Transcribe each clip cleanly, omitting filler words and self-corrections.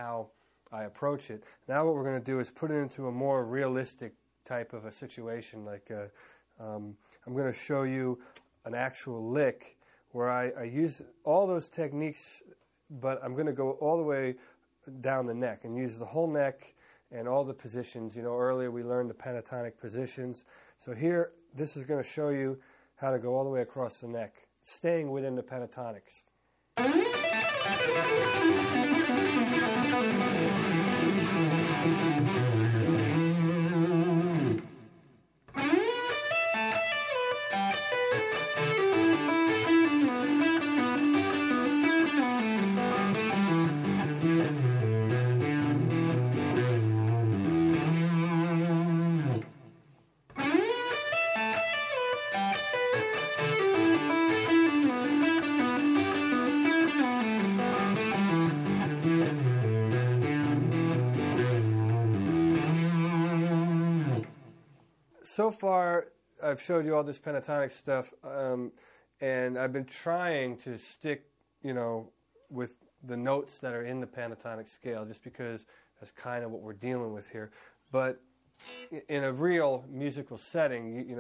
how I approach it. Now what we're going to do is put it into a more realistic type of a situation. Like I'm going to show you an actual lick where I use all those techniques, but I'm going to go all the way down the neck and use the whole neck and all the positions. You know, earlier we learned the pentatonic positions. So here, this is going to show you how to go all the way across the neck, staying within the pentatonics. So far, I've showed you all this pentatonic stuff, and I've been trying to stick, you know, with the notes that are in the pentatonic scale, just because that's kind of what we're dealing with here. But in a real musical setting, you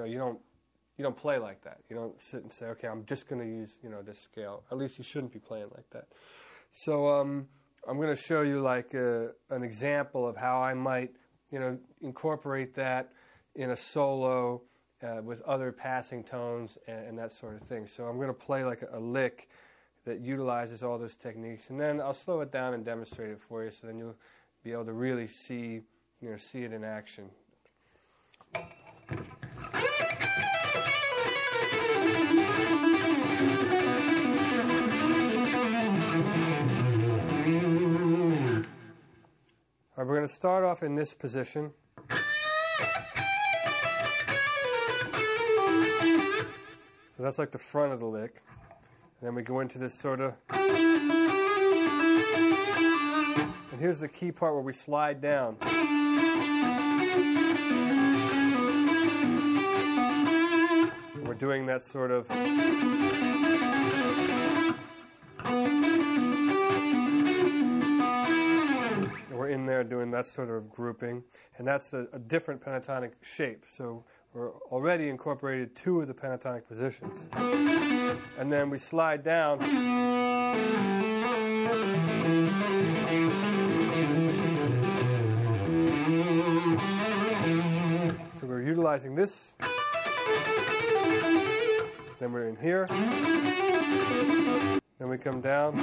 don't play like that. You don't sit and say, okay, I'm just going to use, you know, this scale. At least you shouldn't be playing like that. So I'm going to show you like an example of how I might, you know, incorporate that in a solo with other passing tones and that sort of thing. So I'm going to play like a lick that utilizes all those techniques, and then I'll slow it down and demonstrate it for you, so then you'll be able to really see it in action. All right, we're going to start off in this position. So that's like the front of the lick. And then we go into this sort of... And here's the key part where we slide down. And we're doing that sort of... And we're in there doing that sort of grouping. And that's a different pentatonic shape. So we're already incorporated two of the pentatonic positions. And then we slide down. So we're utilizing this. Then we're in here. Then we come down.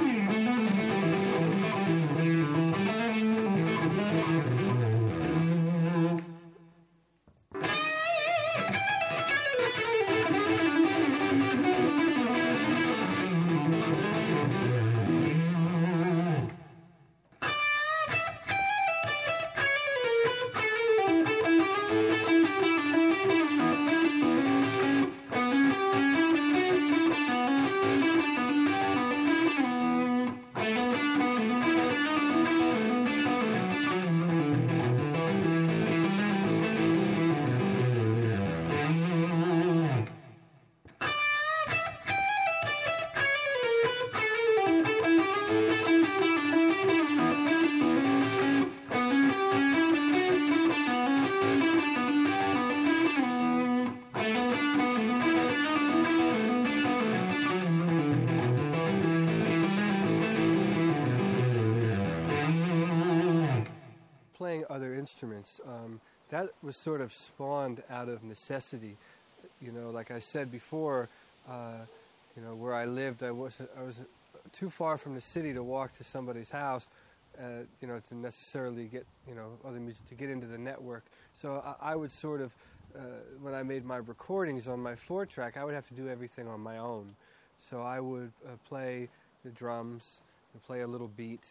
Playing other instruments, that was sort of spawned out of necessity. You know, like I said before, you know, where I lived, I was too far from the city to walk to somebody's house, you know, to necessarily get, you know, other music, to get into the network. So I would sort of, when I made my recordings on my 4-track, I would have to do everything on my own. So I would play the drums and play a little beat.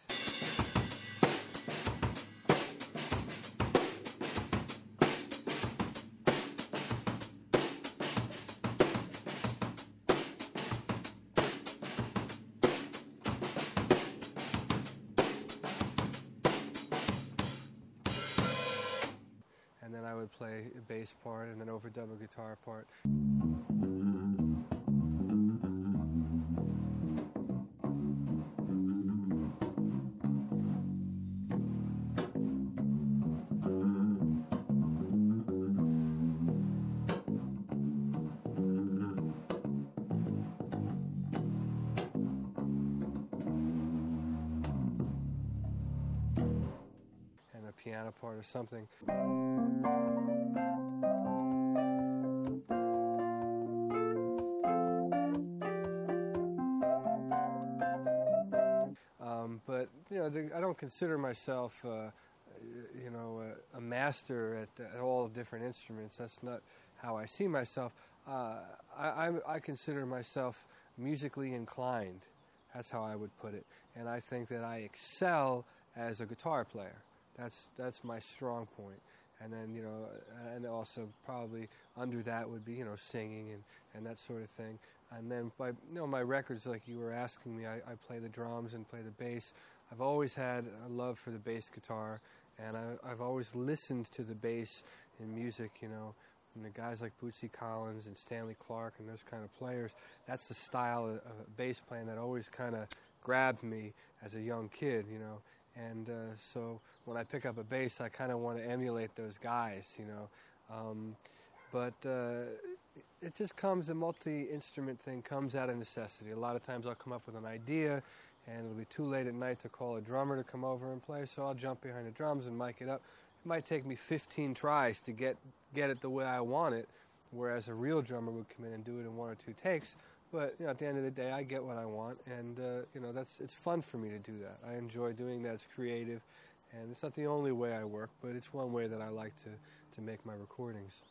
And then I would play a bass part and then overdub a guitar part. piano part or something. But I don't consider myself, a master at all different instruments. That's not how I see myself. I consider myself musically inclined. That's how I would put it. And I think that I excel as a guitar player. That's my strong point. And then, and also probably under that would be, singing and that sort of thing. And then by, my records, like you were asking me, I play the drums and play the bass. I've always had a love for the bass guitar, and I've always listened to the bass in music, and the guys like Bootsy Collins and Stanley Clarke and those kind of players. That's the style of bass playing that always kind of grabbed me as a young kid, And so when I pick up a bass, I kind of want to emulate those guys, But it just comes, the multi-instrument thing comes out of necessity. A lot of times I'll come up with an idea, and it'll be too late at night to call a drummer to come over and play, so I'll jump behind the drums and mic it up. It might take me 15 tries to get it the way I want it, whereas a real drummer would come in and do it in 1 or 2 takes. But at the end of the day, I get what I want, and it's fun for me to do that. I enjoy doing that. It's creative, and it's not the only way I work, but it's one way that I like to make my recordings.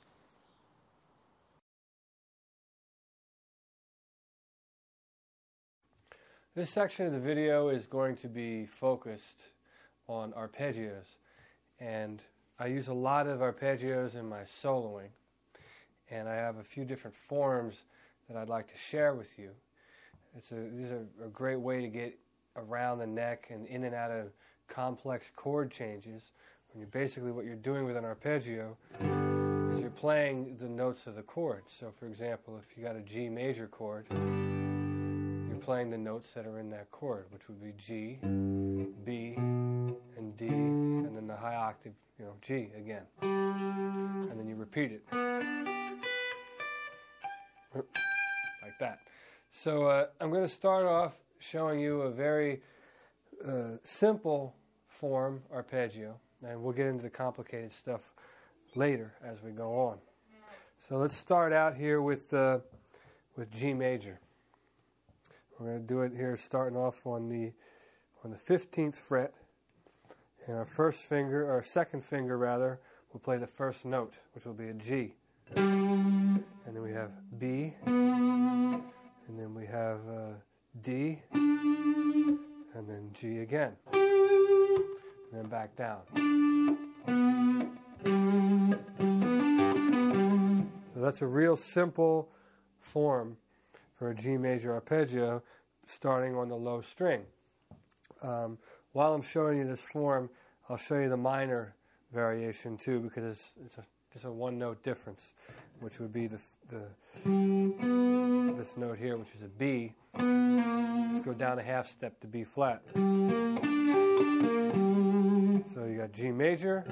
This section of the video is going to be focused on arpeggios, and I use a lot of arpeggios in my soloing, and I have a few different forms that I'd like to share with you. These are a great way to get around the neck and in and out of complex chord changes. What you're doing with an arpeggio is you're playing the notes of the chord. So for example, if you got a G major chord, you're playing the notes that are in that chord, which would be G, B, and D, and then the high octave, G again. And then you repeat it. Like that. So I'm going to start off showing you a very simple form arpeggio, and we'll get into the complicated stuff later as we go on. So let's start out here with G major. We're going to do it here starting off on the 15th fret, and our second finger rather, will play the first note, which will be a G. And then we have B, and then we have D, and then G again, and then back down. So that's a real simple form for a G major arpeggio, starting on the low string. While I'm showing you this form, I'll show you the minor variation too, because it's just a one-note difference, which would be this note here, which is a B. Let's go down a half step to B flat. So you got G major,